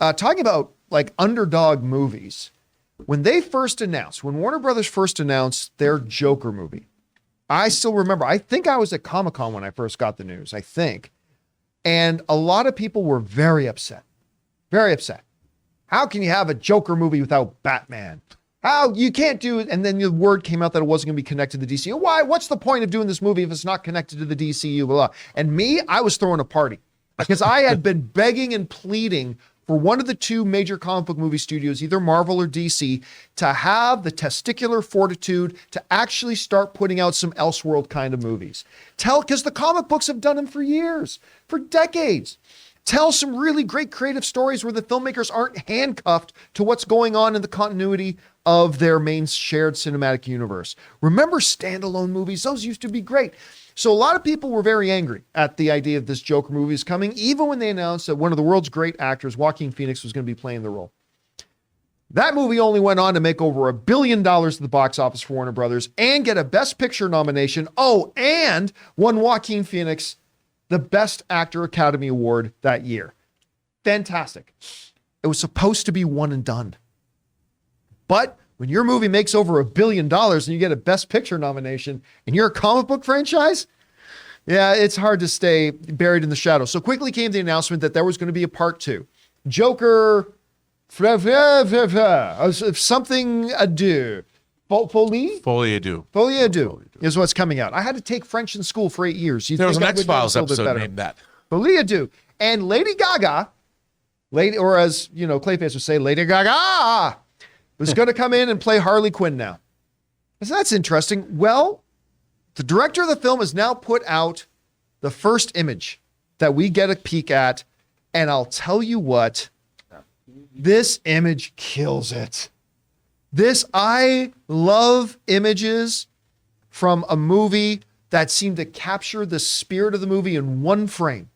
Talking about like underdog movies, when Warner Brothers first announced their Joker movie, I still remember, I think I was at Comic-Con when I first got the news, I think. And a lot of people were very upset. Very upset. How can you have a Joker movie without Batman? How you can't do it. And then the word came out that it wasn't going to be connected to the DCU. Why? What's the point of doing this movie if it's not connected to the DCU? Blah, blah. And me, I was throwing a party because I had been begging and pleading for one of the two major comic book movie studios, either Marvel or DC, to have the testicular fortitude to actually start putting out some Elseworld kind of movies. Because the comic books have done them for years, for decades. Tell some really great creative stories where the filmmakers aren't handcuffed to what's going on in the continuity of their main shared cinematic universe. Remember standalone movies? Those used to be great. So a lot of people were very angry at the idea of this Joker movie is coming, even when they announced that one of the world's great actors, Joaquin Phoenix, was going to be playing the role. That movie only went on to make over $1 billion at the box office for Warner Brothers and get a Best Picture nomination. Oh, and won Joaquin Phoenix the Best Actor Academy Award that year. Fantastic. It was supposed to be one and done. But when your movie makes over $1 billion and you get a Best Picture nomination and you're a comic book franchise, yeah, it's hard to stay buried in the shadows. So quickly came the announcement that there was going to be a part 2. Joker, something adieu. Folie? Folie Deux. Folie Deux is what's coming out. I had to take French in school for 8 years. There was an X-Files episode named that. Folie Deux. And Lady Gaga, or as Clayface would say, Lady Gaga, was going to come in and play Harley Quinn now. So that's interesting. Well, the director of the film has now put out the first image that we get a peek at. And I'll tell you what, this image kills it. I love images from a movie that seem to capture the spirit of the movie in one frame.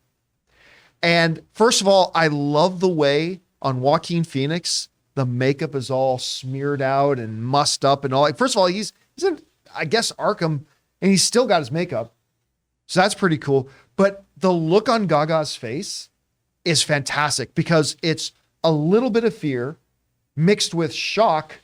And first of all, I love the way on Joaquin Phoenix, the makeup is all smeared out and mussed up and all. First of all, he's in, I guess, Arkham, and he's still got his makeup. So that's pretty cool. But the look on Gaga's face is fantastic because it's a little bit of fear mixed with shock,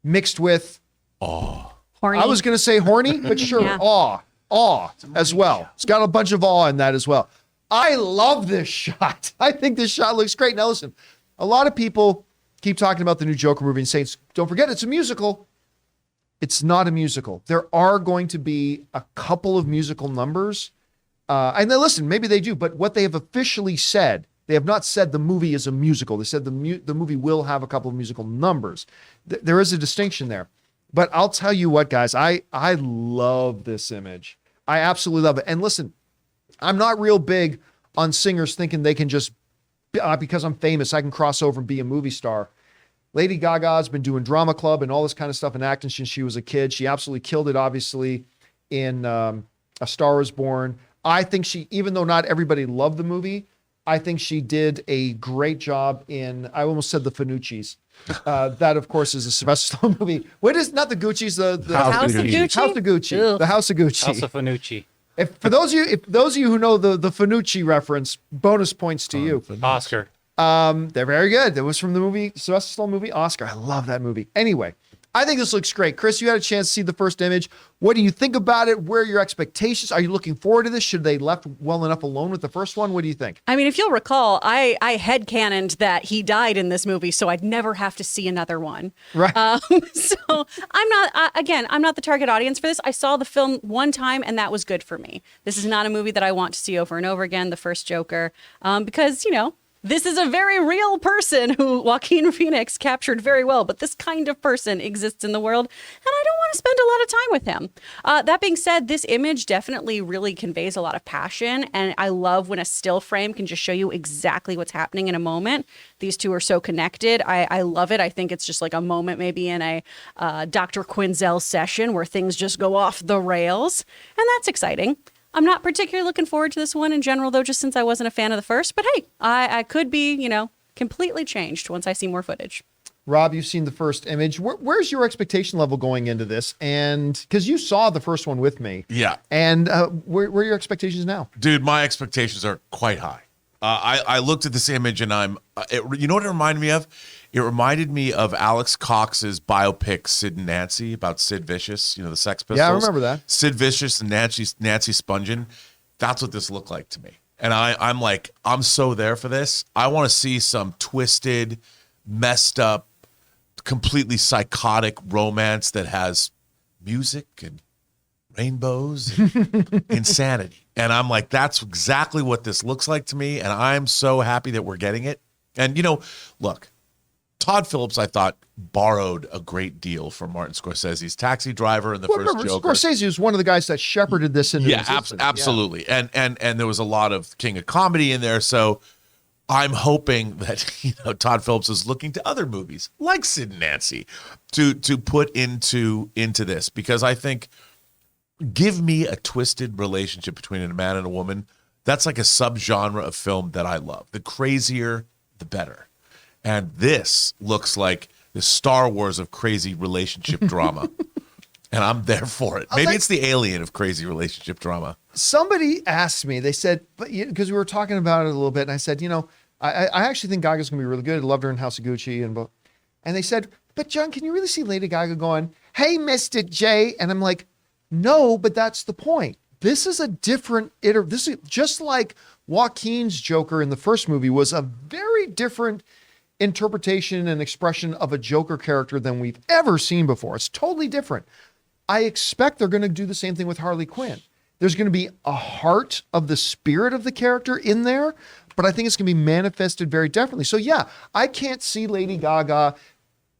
mixed with awe. Horny. I was going to say horny, but sure, Yeah. awe as well. It's got a bunch of awe in that as well. I love this shot. I think this shot looks great. Now listen, a lot of people keep talking about the new Joker movie and saying, don't forget, it's a musical. It's not a musical. There are going to be a couple of musical numbers. And then listen, maybe they do, but what they have officially said, they have not said the movie is a musical. They said the movie will have a couple of musical numbers. There is a distinction there. But I'll tell you what, guys, I love this image. I absolutely love it. And listen, I'm not real big on singers thinking they can just, because I'm famous, I can cross over and be a movie star. Lady Gaga's been doing drama club and all this kind of stuff and acting since she was a kid. She absolutely killed it, obviously, in A Star Is Born. I think she, even though not everybody loved the movie, I think she did a great job in, I almost said the Finucci's. That, of course, is a Sylvester Stallone movie. What is, not the Gucci's, the House of Gucci? House of Gucci. Ew. The House of Gucci. House of Finucci. If those of you who know the Finucci reference, bonus points to you. Oscar. They're very good. That was from the movie, Sylvester Stallone movie, Oscar. I love that movie. Anyway, I think this looks great. Chris, you had a chance to see the first image. What do you think about it? Where are your expectations? Are you looking forward to this? Should they left well enough alone with the first one? What do you think? I mean, if you'll recall, I headcanoned that he died in this movie, so I'd never have to see another one. Right. So I'm not, I'm not the target audience for this. I saw the film one time, and that was good for me. This is not a movie that I want to see over and over again, the first Joker, because, this is a very real person who Joaquin Phoenix captured very well, but this kind of person exists in the world, and I don't want to spend a lot of time with him. That being said, this image definitely really conveys a lot of passion, and I love when a still frame can just show you exactly what's happening in a moment. These two are so connected. I love it. I think it's just like a moment maybe in a Dr. Quinzel session where things just go off the rails, and that's exciting. I'm not particularly looking forward to this one in general, though, just since I wasn't a fan of the first. But hey, I could be, completely changed once I see more footage. Rob, you've seen the first image. Where's your expectation level going into this? And because you saw the first one with me. Yeah. And where are your expectations now? Dude, my expectations are quite high. I looked at this image and you know what it reminded me of? It reminded me of Alex Cox's biopic, Sid and Nancy, about Sid Vicious, the Sex Pistols. Yeah, I remember that. Sid Vicious and Nancy Spungen. That's what this looked like to me. And I'm like, I'm so there for this. I want to see some twisted, messed up, completely psychotic romance that has music and rainbows and insanity. And I'm like, that's exactly what this looks like to me. And I'm so happy that we're getting it. And, look, Todd Phillips, I thought, borrowed a great deal from Martin Scorsese's Taxi Driver and the first Joker. Scorsese was one of the guys that shepherded this into existence. Absolutely. Yeah. And there was a lot of King of Comedy in there. So I'm hoping that Todd Phillips is looking to other movies like Sid and Nancy to put into this, because I think give me a twisted relationship between a man and a woman. That's like a subgenre of film that I love. The crazier, the better. And this looks like the Star Wars of crazy relationship drama. And I'm there for it. Maybe it's the Alien of crazy relationship drama. Somebody asked me, they said, because we were talking about it a little bit, and I said, I actually think Gaga's going to be really good. I loved her in House of Gucci. And they said, but John, can you really see Lady Gaga going, hey, Mr. J? And I'm like, no, but that's the point. This is a different this is just like Joaquin's Joker in the first movie was a very different interpretation and expression of a Joker character than we've ever seen before. It's totally different. I expect they're going to do the same thing with Harley Quinn. There's going to be a heart of the spirit of the character in there, but I think it's going to be manifested very differently. So yeah, I can't see Lady Gaga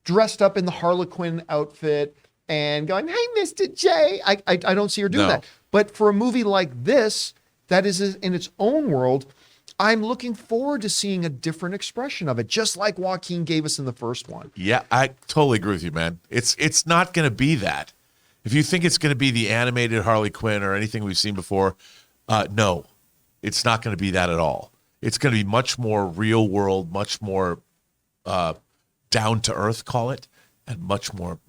dressed up in the Harley Quinn outfit and going, hey, Mr. J. I don't see her doing that. But for a movie like this, that is in its own world, I'm looking forward to seeing a different expression of it, just like Joaquin gave us in the first one. Yeah, I totally agree with you, man. It's not going to be that. If you think it's going to be the animated Harley Quinn or anything we've seen before, no, it's not going to be that at all. It's going to be much more real world, much more down to earth, call it, and much more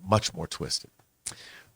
twisted.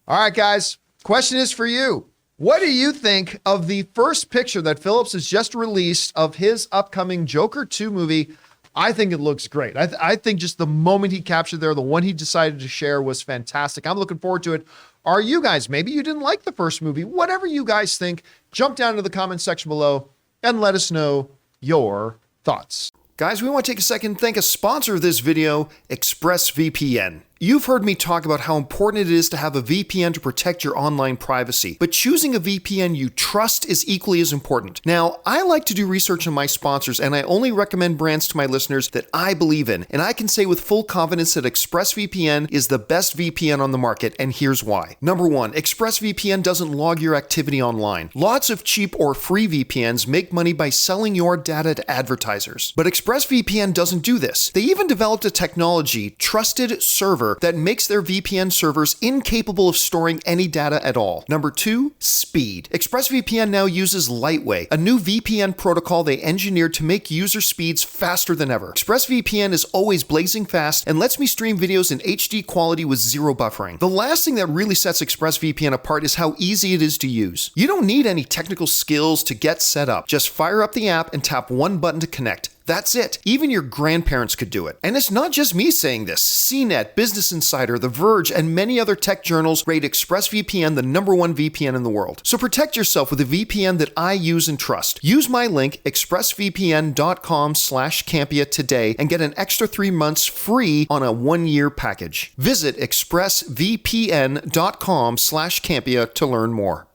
All right, guys. Question is for you. What do you think of the first picture that Phillips has just released of his upcoming Joker 2 movie? I think it looks great. I think just the moment he captured there, the one he decided to share was fantastic. I'm looking forward to it. Are you guys? Maybe you didn't like the first movie. Whatever you guys think, jump down to the comment section below and let us know your thoughts. Guys, we want to take a second and thank a sponsor of this video, ExpressVPN. You've heard me talk about how important it is to have a VPN to protect your online privacy, but choosing a VPN you trust is equally as important. Now, I like to do research on my sponsors, and I only recommend brands to my listeners that I believe in, and I can say with full confidence that ExpressVPN is the best VPN on the market, and here's why. Number one, ExpressVPN doesn't log your activity online. Lots of cheap or free VPNs make money by selling your data to advertisers, but ExpressVPN doesn't do this. They even developed a technology, Trusted Server, that makes their VPN servers incapable of storing any data at all. Number two, speed. ExpressVPN now uses Lightway, a new VPN protocol they engineered to make user speeds faster than ever. ExpressVPN is always blazing fast and lets me stream videos in HD quality with zero buffering. The last thing that really sets ExpressVPN apart is how easy it is to use. You don't need any technical skills to get set up. Just fire up the app and tap one button to connect. That's it. Even your grandparents could do it. And it's not just me saying this. CNET, Business Insider, The Verge, and many other tech journals rate ExpressVPN the #1 VPN in the world. So protect yourself with a VPN that I use and trust. Use my link, expressvpn.com/Campea today and get an extra 3 months free on a 1-year package. Visit expressvpn.com/Campea to learn more.